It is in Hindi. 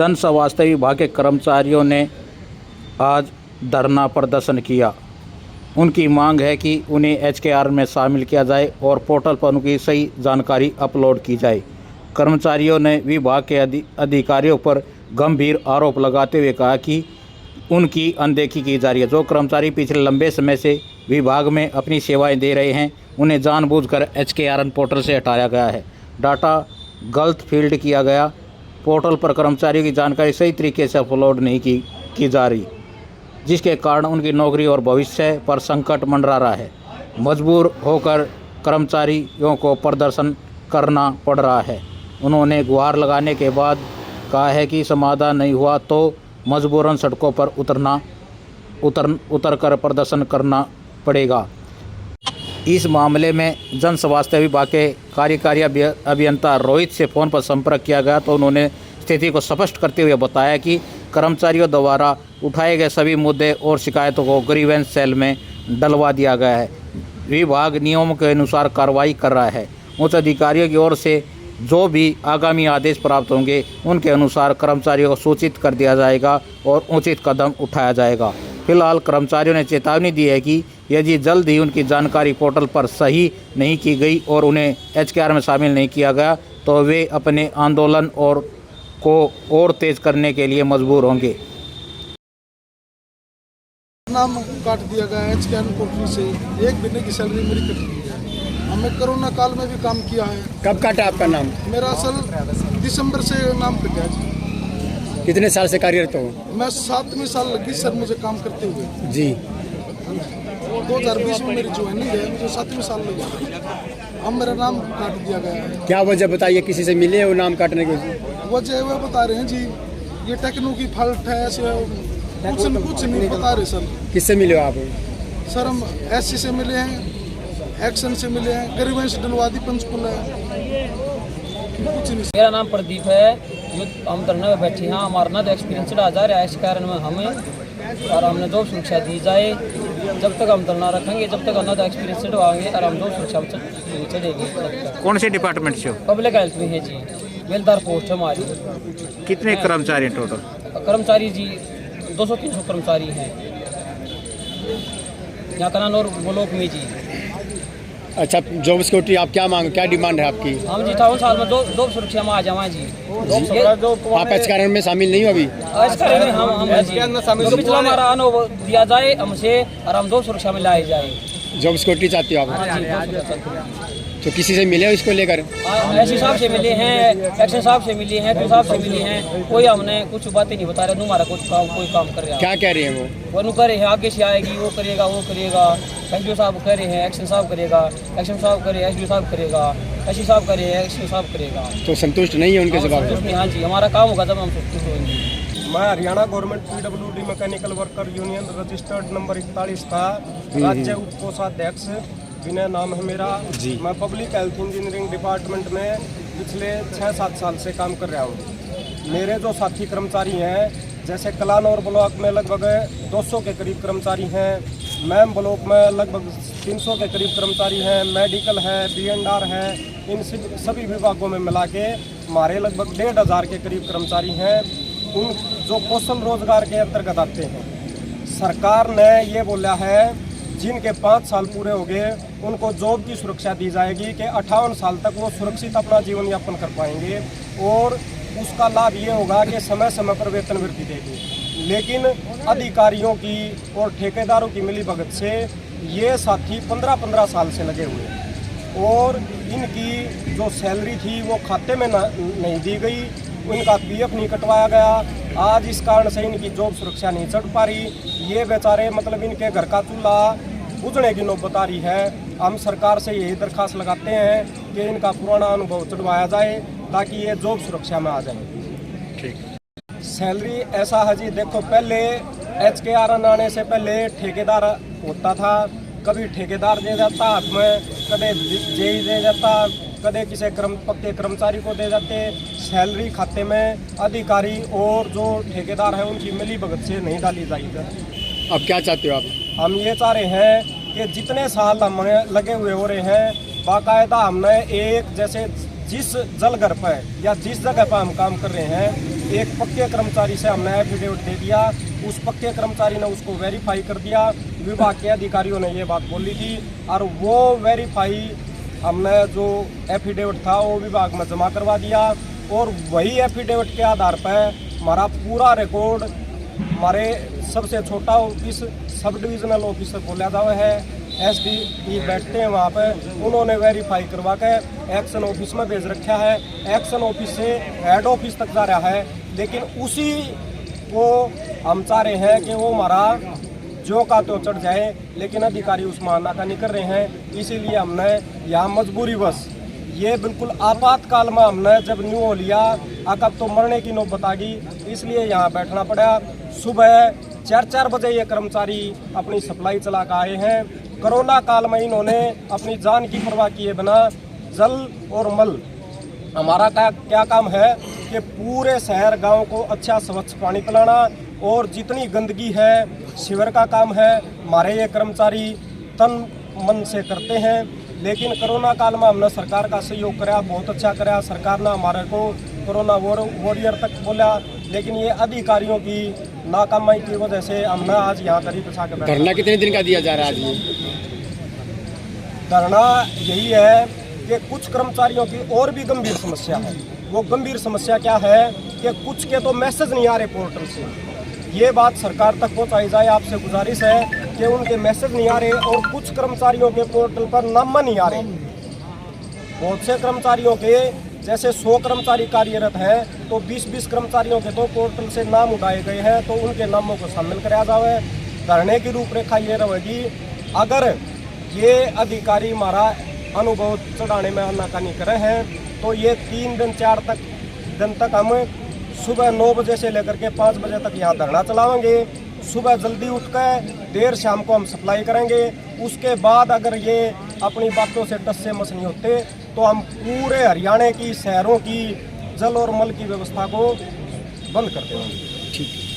जन स्वास्थ्य विभाग के कर्मचारियों ने आज धरना प्रदर्शन किया। उनकी मांग है कि उन्हें एचकेआर में शामिल किया जाए और पोर्टल पर उनकी सही जानकारी अपलोड की जाए। कर्मचारियों ने विभाग के अधिकारियों पर गंभीर आरोप लगाते हुए कहा कि उनकी अनदेखी की जा रही है। जो कर्मचारी पिछले लंबे समय से विभाग में अपनी सेवाएं दे रहे हैं, उन्हें जानबूझकर एचकेआरएन पोर्टल से हटाया गया है। डाटा गलत फील्ड किया गया। पोर्टल पर कर्मचारियों की जानकारी सही तरीके से अपलोड नहीं की जा रही, जिसके कारण उनकी नौकरी और भविष्य पर संकट मंडरा रहा है। मजबूर होकर कर्मचारियों को प्रदर्शन करना पड़ रहा है। उन्होंने गुहार लगाने के बाद कहा है कि समाधान नहीं हुआ तो मजबूरन सड़कों पर उतर कर प्रदर्शन करना पड़ेगा। इस मामले में जन स्वास्थ्य विभाग के कार्यकारी अभियंता रोहित से फ़ोन पर संपर्क किया गया तो उन्होंने स्थिति को स्पष्ट करते हुए बताया कि कर्मचारियों द्वारा उठाए गए सभी मुद्दे और शिकायतों को ग्रीवेंस सेल में डलवा दिया गया है। विभाग नियमों के अनुसार कार्रवाई कर रहा है। उच्च अधिकारियों की ओर से जो भी आगामी आदेश प्राप्त होंगे उनके अनुसार कर्मचारियों को सूचित कर दिया जाएगा और उचित कदम उठाया जाएगा। फिलहाल कर्मचारियों ने चेतावनी दी है कि यदि जल्द ही उनकी जानकारी पोर्टल पर सही नहीं की गई और उन्हें एचकेआर में शामिल नहीं किया गया तो वे अपने आंदोलन को और तेज करने के लिए मजबूर होंगे। नाम काट दिया गया है एचकेआर पोर्टल से। 1 महीने की सैलरी मेरी कट गई है। हमने कोरोना काल में भी काम किया है। कब काटा आपका नाम? मेरा असल दिसंबर से नाम कटा जी। कितने साल से कार्यरत हो? मैं 7वीं साल लगी सर मुझे काम करते हुए जी। 2020 में मेरी ज्वाइनिंग है, मुझे 7वीं साल लगी। अब मेरा नाम काट दिया गया है। क्या वजह बताइए, किसी से मिले हो नाम काटने की? वजह वो बता रहे हैं जी ये टेक्नो की फॉल्ट है, ऐसे कुछ नहीं बता रहे सर। किससे मिले हो आप? सर हम एससी से मिले हैं, एक्शन से मिले हैं, ग्रीवेंस डलवा दी पंचकुला है, कुछ नहीं। मेरा नाम प्रदीप है। जो हम धरने में बैठे हैं, हमारा ना तो एक्सपीरियंस आ जा रहा है इस कारण में हमें, और हमने जॉब सुरक्षा दी जाए। जब तक हम धरना रखेंगे, जब तक हम एक्सपीरियंस आएंगे और हम जॉब सुरक्षा चलेगी। कौन से डिपार्टमेंट से हो? पब्लिक हेल्थ में है जी, बेलदार पोस्ट है हमारी। कितने कर्मचारी हैं टोटल? कर्मचारी जी 200-300 कर्मचारी हैं यहाँ कनान और ब्लॉक में जी। अच्छा, जॉब सिक्योरिटी आप क्या मांग, क्या डिमांड है आपकी? हम जी 58 साल में जॉब सुरक्षा में आ जाए जी। आप एचकेआरएन में शामिल नहीं हो अभी? एचकेआरएन में हम जी, पिछला हमारा अनुभव दिया जाए हमसे और हम जॉब सुरक्षा में लाए जाए। जॉब सिक्योरिटी चाहती हो आप? हाँ जी, जॉब सुरक्षा। तो किसी से मिले हो इसको लेकर? एससी साहब से मिले हैं, एक्शन साहब से मिले हैं, साहब से मिले हैं। कोई हमने कुछ बातें नहीं बता रहे, हमारा कुछ कोई काम कर रहा है। क्या कह रहे हैं वो नु करे हैं आगे से आएगी, वो करेगा। एसडीओ साहब कह रहे हैं एक्शन साहब करेगा, एक्शन साहब करे, एसडीओ साहब करेगा, एससी साहब करे, एक्शन साहब करेगा। तो संतुष्ट नहीं है उनके जवाब? हाँ जी, हमारा काम होगा जब हम संतुष्ट होंगे। मैं Haryana government PWD mechanical worker union registered number 41 का राज्य उप कोषाध्यक्ष विनय नाम है मेरा। मैं पब्लिक हेल्थ इंजीनियरिंग डिपार्टमेंट में पिछले 6-7 साल से काम कर रहा हूँ। मेरे जो साथी कर्मचारी हैं, जैसे कलानौर ब्लॉक में लगभग 200 के करीब कर्मचारी हैं, मैम ब्लॉक में लगभग 300 के करीब कर्मचारी हैं, मेडिकल है, B&R है, इन सभी विभागों में मिला के हमारे लगभग 1,500 के करीब कर्मचारी हैं। उन जो कौशल रोजगार के अंतर्गत आते हैं, सरकार ने ये बोला है जिनके 5 साल पूरे हो गए उनको जॉब की सुरक्षा दी जाएगी कि 58 साल तक वो सुरक्षित अपना जीवन यापन कर पाएंगे, और उसका लाभ ये होगा कि समय समय पर वेतन वृद्धि देगी। लेकिन अधिकारियों की और ठेकेदारों की मिलीभगत से ये साथी 15-15 साल से लगे हुए हैं और इनकी जो सैलरी थी वो खाते में नहीं दी गई, उनका PF नहीं कटवाया गया। आज इस कारण से इनकी जॉब सुरक्षा नहीं चढ़ पा रही। ये बेचारे मतलब इनके घर का चूल्हा बुझने की नौबत आ रही है। हम सरकार से यही दरख्वास्त लगाते हैं कि इनका पुराना अनुभव चढ़वाया जाए ताकि ये जॉब सुरक्षा में आ जाए। ठीक। सैलरी ऐसा है जी, देखो पहले एचकेआरएन आने से पहले ठेकेदार होता था, कभी ठेकेदार दे जाता हाथ में, कभी जेई दे जाता, कभी किसी पक्के कर्मचारी को दे जाते। सैलरी खाते में अधिकारी और जो ठेकेदार है उनकी मिलीभगत से नहीं डाली जाएगी। अब क्या चाहते हो आप? हम ये चाह रहे हैं कि जितने साल हमें लगे हुए हो रहे हैं, बाकायदा हमने एक जैसे जिस जलघर पर या जिस जगह पर हम काम कर रहे हैं एक पक्के कर्मचारी से हमने एफिडेविट दे दिया, उस पक्के कर्मचारी ने उसको वेरीफाई कर दिया। विभाग के अधिकारियों ने ये बात बोली थी और वो वेरीफाई हमने जो एफिडेविट था वो विभाग में जमा करवा दिया और वही एफिडेविट के आधार पर हमारा पूरा रिकॉर्ड हमारे सबसे छोटा ऑफिस सब डिविजनल ऑफिसर बोला जावा है, एसडी बैठते हैं वहाँ पे, उन्होंने वेरीफाई करवा के एक्शन ऑफिस में भेज रखा है। एक्शन ऑफिस से हेड ऑफिस तक जा रहा है, लेकिन उसी को हम चाह रहे हैं कि वो हमारा जो का तो चढ़ जाए, लेकिन अधिकारी उस नाकानी कर रहे हैं। इसीलिए हमने यहाँ मजबूरी बस ये बिल्कुल आपातकाल में हमने जब न्यू हो लिया, अब तो मरने की नौबत आ गई, इसलिए यहाँ बैठना पड़ा। सुबह 4-4 बजे ये कर्मचारी अपनी सप्लाई चला कर आए हैं। कोरोना काल में इन्होंने अपनी जान की परवाह किए बिना जल और मल, हमारा क्या काम है कि पूरे शहर गांव को अच्छा स्वच्छ पानी पिलाना और जितनी गंदगी है शिविर का काम है हमारे ये कर्मचारी तन मन से करते हैं। लेकिन कोरोना काल में हमने सरकार का सहयोग कराया, बहुत अच्छा कराया। सरकार ने हमारे को कोरोना वॉरियर तक बोला, लेकिन ये अधिकारियों की नाकामी की वजह से हमने आज यहाँ करीब बचा के बैठे। धरना कितने दिन का दिया जा रहा है आज ये? धरना यही है कि कुछ कर्मचारियों की और भी गंभीर समस्या है। वो गंभीर समस्या क्या है कि कुछ के तो मैसेज नहीं आ रहे पोर्टल से, ये बात सरकार तक पहुंचाई जाए। आपसे गुजारिश है कि उनके मैसेज नहीं आ रहे और कुछ कर्मचारियों के पोर्टल पर नाम नहीं आ रहे। बहुत से कर्मचारियों के जैसे 100 कर्मचारी कार्यरत हैं तो 20-20 कर्मचारियों के तो पोर्टल से नाम उठाए गए हैं, तो उनके नामों को शामिल कराया जाए। धरने की रूपरेखा ये रहेगी, अगर ये अधिकारी हमारा अनुभव चढ़ाने में नाकानी करे हैं तो ये 3 दिन 4 दिन तक हम सुबह 9 बजे से लेकर के 5 बजे तक यहाँ धरना चलाएंगे। सुबह जल्दी उठकर देर शाम को हम सप्लाई करेंगे। उसके बाद अगर ये अपनी बातों से टस से मस नहीं होते तो हम पूरे हरियाणा की शहरों की जल और मल की व्यवस्था को बंद कर देंगे। ठीक।